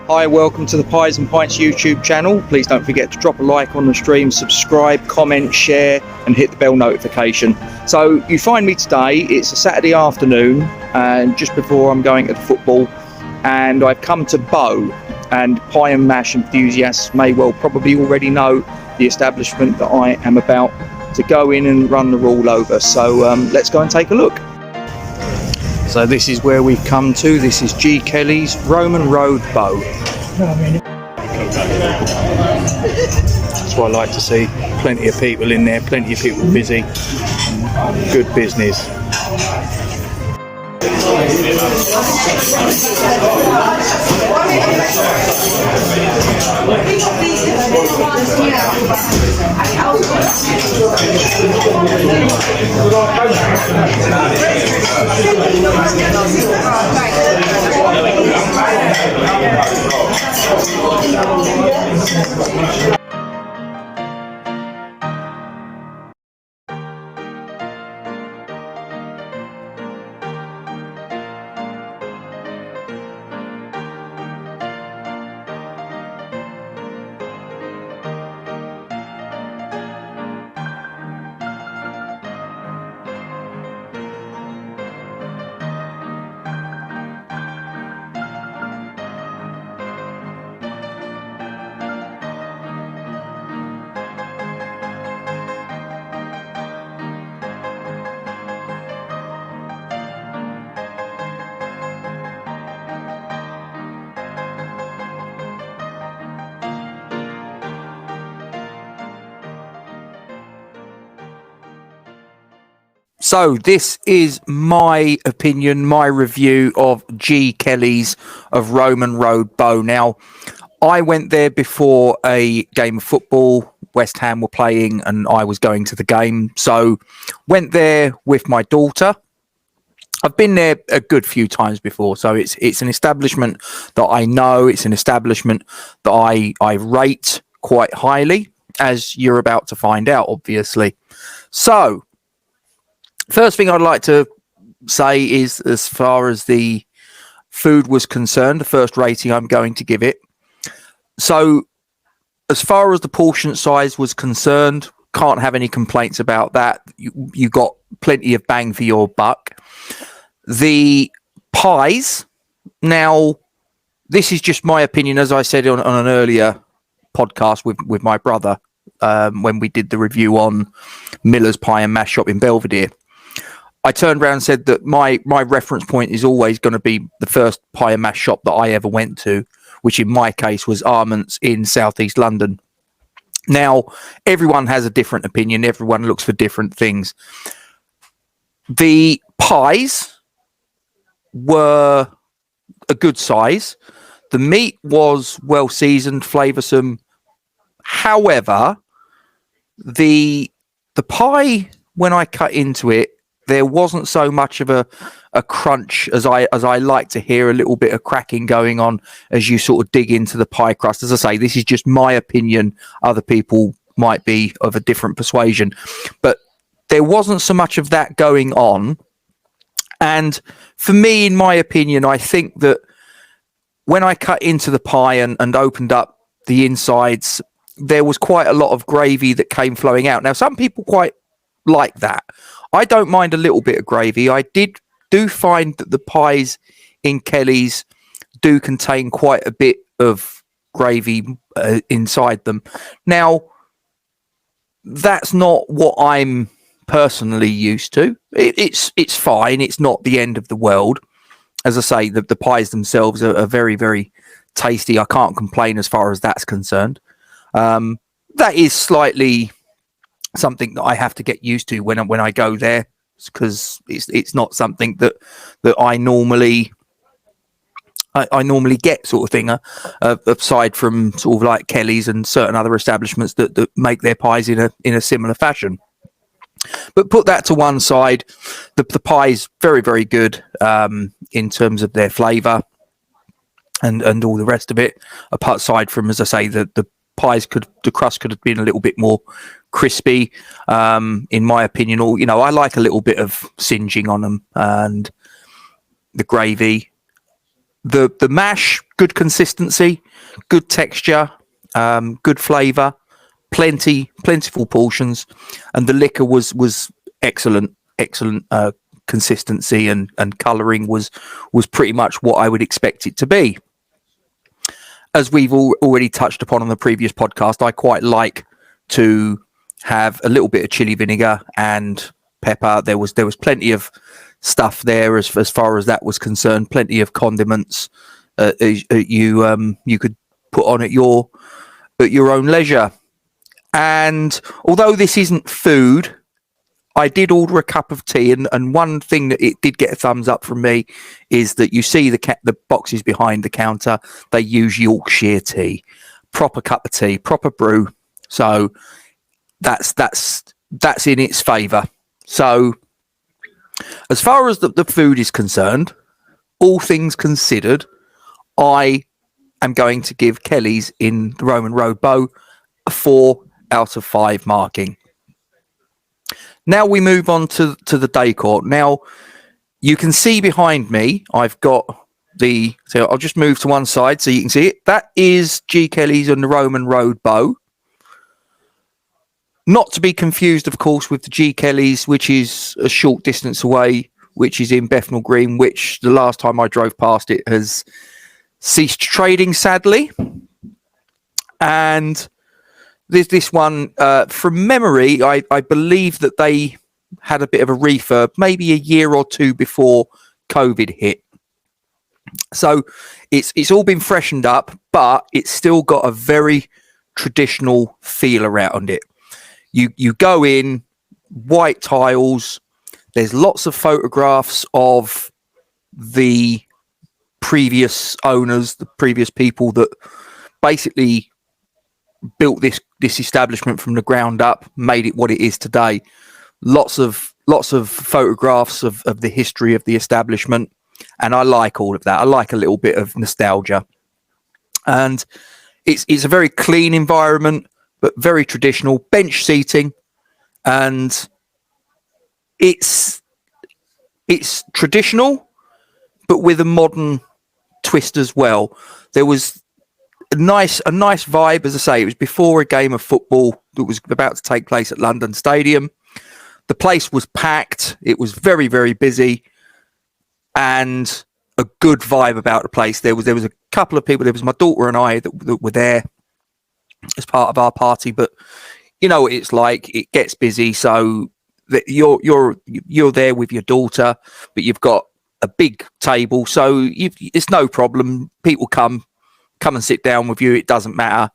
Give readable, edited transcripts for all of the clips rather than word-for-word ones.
Hi, welcome to the Pies and Pints YouTube channel. Please don't forget to drop a like on the stream, subscribe, comment, share and hit the bell notification. So you find me today, it's a Saturday afternoon and just before I'm going to the football, and I've come to Bow, and pie and mash enthusiasts may well probably already know the establishment that I am about to go in and run the rule over. So let's go and take a look. So this is where we've come to. This is G.Kelly's, Roman Road, Bow. That's what I like to see. Plenty of people in there, plenty of people busy. Good business. So this is my opinion, my review of G.Kelly's of Roman Road, Bow. Now, I went there before a game of football. West Ham were playing and I was going to the game. So went there with my daughter. I've been there a good few times before. So it's an establishment that I know. It's an establishment that I rate quite highly, as you're about to find out, obviously. So first thing I'd like to say is, as far as the food was concerned, the first rating I'm going to give it. So as far as the portion size was concerned, can't have any complaints about that. You got plenty of bang for your buck. The pies, now this is just my opinion, as I said on an earlier podcast with my brother when we did the review on Miller's Pie and Mash Shop in Belvedere. I turned around and said that my reference point is always going to be the first pie and mash shop that I ever went to, which in my case was Armand's in Southeast London. Now, everyone has a different opinion. Everyone looks for different things. The pies were a good size. The meat was well seasoned, flavoursome. However, the pie, when I cut into it, there wasn't so much of a crunch as I like to hear, a little bit of cracking going on as you sort of dig into the pie crust. As I say, this is just my opinion. Other people might be of a different persuasion. But there wasn't so much of that going on. And for me, in my opinion, I think that when I cut into the pie and opened up the insides, there was quite a lot of gravy that came flowing out. Now, some people quite like that. I don't mind a little bit of gravy. I do find that the pies in Kelly's do contain quite a bit of gravy inside them. Now, that's not what I'm personally used to. It's fine. It's not the end of the world. As I say, the pies themselves are very, very tasty. I can't complain as far as that's concerned. That is slightly something that I have to get used to when I go there, because it's not something that I normally get, sort of thing, aside from sort of like Kelly's and certain other establishments that make their pies in a similar fashion. But put that to one side, the pie's very, very good in terms of their flavour and all the rest of it. Aside from, as I say, the crust could have been a little bit more crispy, in my opinion. Or, I like a little bit of singeing on them, and the gravy The mash, good consistency, good texture, good flavour, plentiful portions, and the liquor was excellent consistency and colouring was pretty much what I would expect it to be. As we've already touched upon on the previous podcast, I quite like to have a little bit of chili vinegar and pepper. There was plenty of stuff there as far as that was concerned. Plenty of condiments you could put on at your own leisure. And although this isn't food, I did order a cup of tea, and one thing that it did get a thumbs up from me is that you see the boxes behind the counter. They use Yorkshire tea, proper cup of tea, proper brew. So that's in its favour. So as far as the food is concerned, all things considered, I am going to give Kelly's in the Roman Road Bow a 4 out of 5 marking. Now we move on to the decor. Now you can see behind me, I've got so I'll just move to one side so you can see it. That is G.Kelly's and the Roman Road Bow. Not to be confused, of course, with the G.Kelly's, which is a short distance away, which is in Bethnal Green, which the last time I drove past it has ceased trading, sadly. And this one, from memory, I believe that they had a bit of a refurb, maybe a year or two before COVID hit. So it's all been freshened up, but it's still got a very traditional feel around it. You go in, white tiles. There's lots of photographs of the previous owners, the previous people that basically built this establishment from the ground up, made it what it is today. Lots of photographs of the history of the establishment, and I like all of that. I like a little bit of nostalgia, and it's a very clean environment, but very traditional. Bench seating, and it's traditional, but with a modern twist as well. There was a nice vibe. As I say, it was before a game of football that was about to take place at London Stadium. The place was packed. It was very, very busy, and a good vibe about the place. There was a couple of people. There was my daughter and I that were there as part of our party. But you know what it's like. It gets busy, so that you're there with your daughter, but you've got a big table, so it's no problem. People come and sit down with you. It doesn't matter.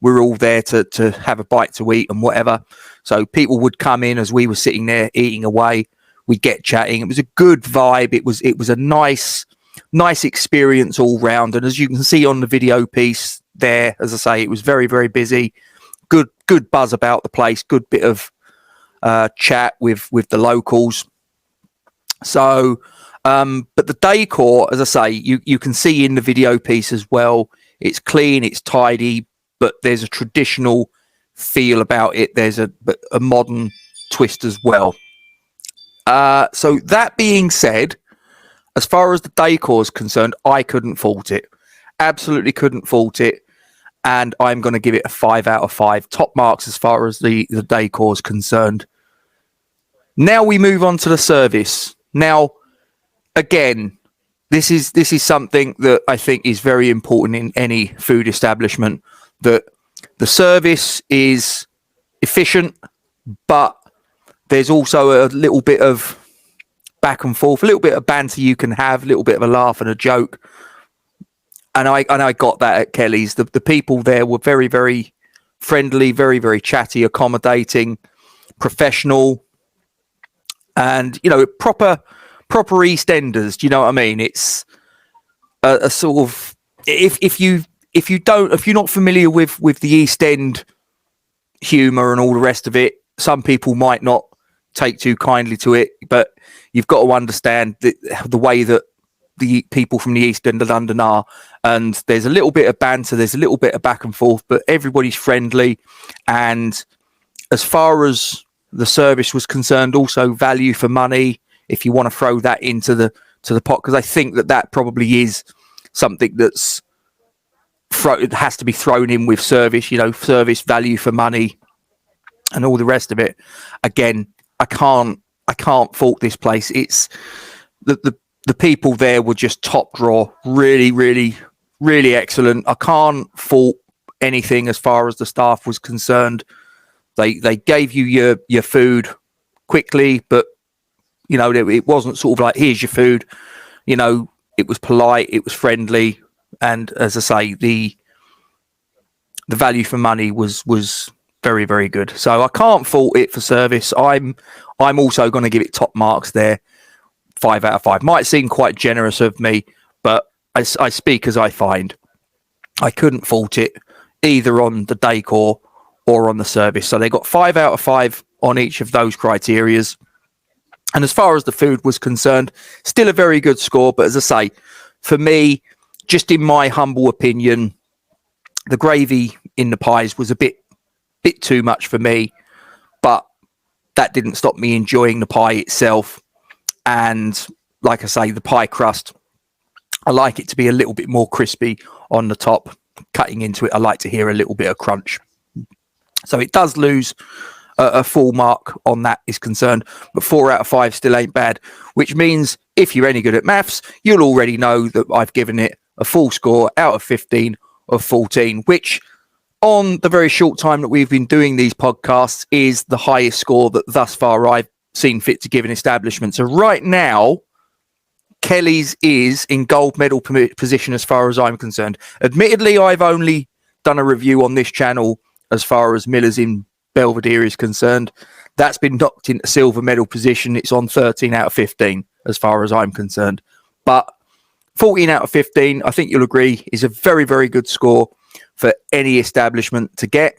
We're all there to have a bite to eat and whatever. So people would come in as we were sitting there eating away. We'd get chatting. It was a good vibe. It was a nice experience all round. And as you can see on the video piece there, as I say, it was very, very busy. Good buzz about the place. Good bit of chat with the locals. So, but the decor, as I say, you can see in the video piece as well. It's clean, it's tidy, but there's a traditional feel about it. There's a modern twist as well. So that being said, as far as the decor is concerned, I couldn't fault it. Absolutely couldn't fault it. And I'm going to give it a 5 out of 5. Top marks as far as the decor is concerned. Now we move on to the service. Now, again, this is something that I think is very important in any food establishment, that the service is efficient, but there's also a little bit of back and forth, a little bit of banter you can have, a little bit of a laugh and a joke. And I got that at Kelly's. The people there were very, very friendly, very, very chatty, accommodating, professional, and proper EastEnders. Do you know what I mean? It's a sort of if you're not familiar with the East End humour and all the rest of it, some people might not take too kindly to it, but you've got to understand the way that the people from the East End of London are, and there's a little bit of banter, there's a little bit of back and forth, but everybody's friendly. And as far as the service was concerned, also value for money, if you want to throw that into the pot, because I think that probably is something that's it has to be thrown in with service, service value for money and all the rest of it. Again, I can't fault this place. It's the people there were just top draw, really, really, really excellent. I can't fault anything as far as the staff was concerned. They gave you your food quickly, but it wasn't sort of like, here's your food. It was polite, it was friendly, and as I say, the value for money was very, very good. So I can't fault it for service. I'm also going to give it top marks there, 5 out of 5. Might seem quite generous of me, but I speak as I find. I couldn't fault it either on the decor or on the service. So they got 5 out of 5 on each of those criterias. And as far as the food was concerned, still a very good score. But as I say, for me, just in my humble opinion, the gravy in the pies was a bit too much for me. But that didn't stop me enjoying the pie itself. And like I say, the pie crust, I like it to be a little bit more crispy on the top. Cutting into it, I like to hear a little bit of crunch. So it does lose a full mark on that is concerned, but 4 out of 5 still ain't bad, which means if you're any good at maths, you'll already know that I've given it a full score out of 15 of 14, which on the very short time that we've been doing these podcasts is the highest score that thus far I've seen fit to give an establishment. So right now, Kelly's is in gold medal position as far as I'm concerned. Admittedly, I've only done a review on this channel as far as Miller's in Belvedere is concerned. That's been knocked into silver medal position. It's on 13 out of 15 as far as I'm concerned. But 14 out of 15, I think you'll agree, is a very, very good score for any establishment to get.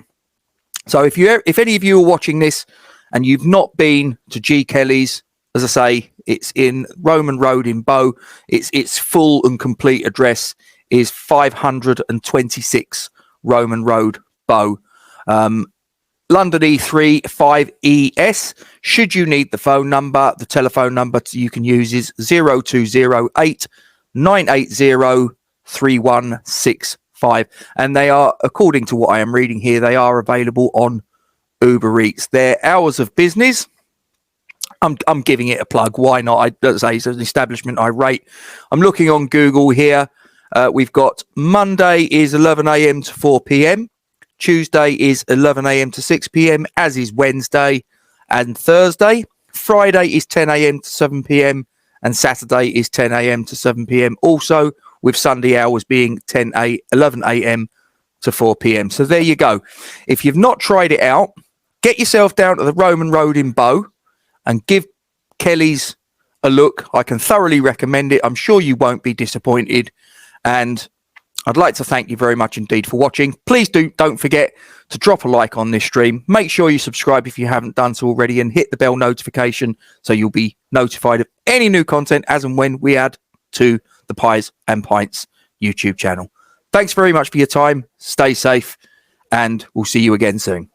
So if any of you are watching this and you've not been to G.Kelly's, as I say, it's in Roman Road in Bow. Its full and complete address is 526 Roman Road, Bow. London E3 5ES. Should you need the phone number, the telephone number you can use is 0208 980 3165. And they are, according to what I am reading here, they are available on Uber Eats. Their hours of business, I'm giving it a plug. Why not? As I say, it's an establishment I rate. I'm looking on Google here. We've got Monday is 11 a.m. to 4 p.m. Tuesday is 11 a.m. to 6 p.m., as is Wednesday and Thursday. Friday is 10 a.m. to 7 p.m. and Saturday is 10 a.m. to 7 p.m. Also, with Sunday hours being 11 a.m. to 4 p.m. So there you go. If you've not tried it out, get yourself down to the Roman Road in Bow and give Kelly's a look. I can thoroughly recommend it. I'm sure you won't be disappointed. And I'd like to thank you very much indeed for watching. Please don't forget to drop a like on this stream. Make sure you subscribe if you haven't done so already and hit the bell notification so you'll be notified of any new content as and when we add to the Pies and Pints YouTube channel. Thanks very much for your time. Stay safe and we'll see you again soon.